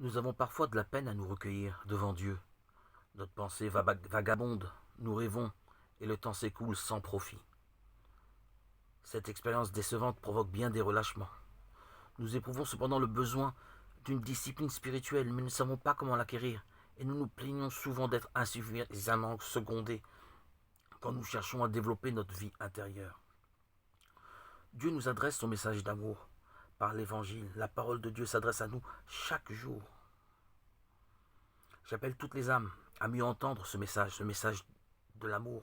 Nous avons parfois de la peine à nous recueillir devant Dieu. Notre pensée vagabonde, nous rêvons, et le temps s'écoule sans profit. Cette expérience décevante provoque bien des relâchements. Nous éprouvons cependant le besoin d'une discipline spirituelle, mais nous ne savons pas comment l'acquérir, et nous nous plaignons souvent d'être insuffisamment secondés quand nous cherchons à développer notre vie intérieure. Dieu nous adresse son message d'amour par l'Évangile. La parole de Dieu s'adresse à nous chaque jour. J'appelle toutes les âmes à mieux entendre ce message de l'amour.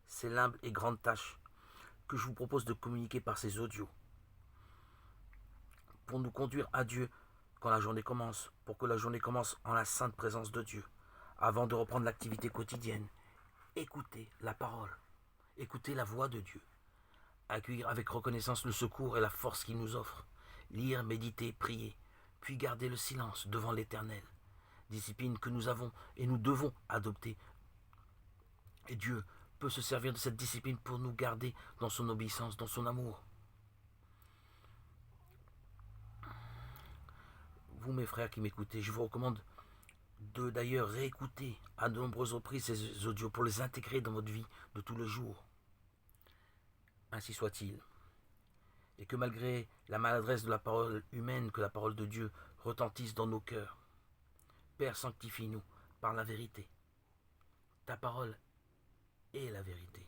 C'est l'humble et grande tâche que je vous propose de communiquer par ces audios, pour nous conduire à Dieu quand la journée commence, pour que la journée commence en la sainte présence de Dieu. Avant de reprendre l'activité quotidienne, écoutez la parole, écoutez la voix de Dieu, accueillir avec reconnaissance le secours et la force qu'il nous offre, lire, méditer, prier, puis garder le silence devant l'Éternel, discipline que nous avons et nous devons adopter. Et Dieu peut se servir de cette discipline pour nous garder dans son obéissance, dans son amour. Vous, mes frères qui m'écoutez, je vous recommande de d'ailleurs réécouter à de nombreuses reprises ces audios pour les intégrer dans votre vie de tous les jours. Ainsi soit-il. Et que malgré la maladresse de la parole humaine, que la parole de Dieu retentisse dans nos cœurs. Père, sanctifie-nous par la vérité. Ta parole est la vérité.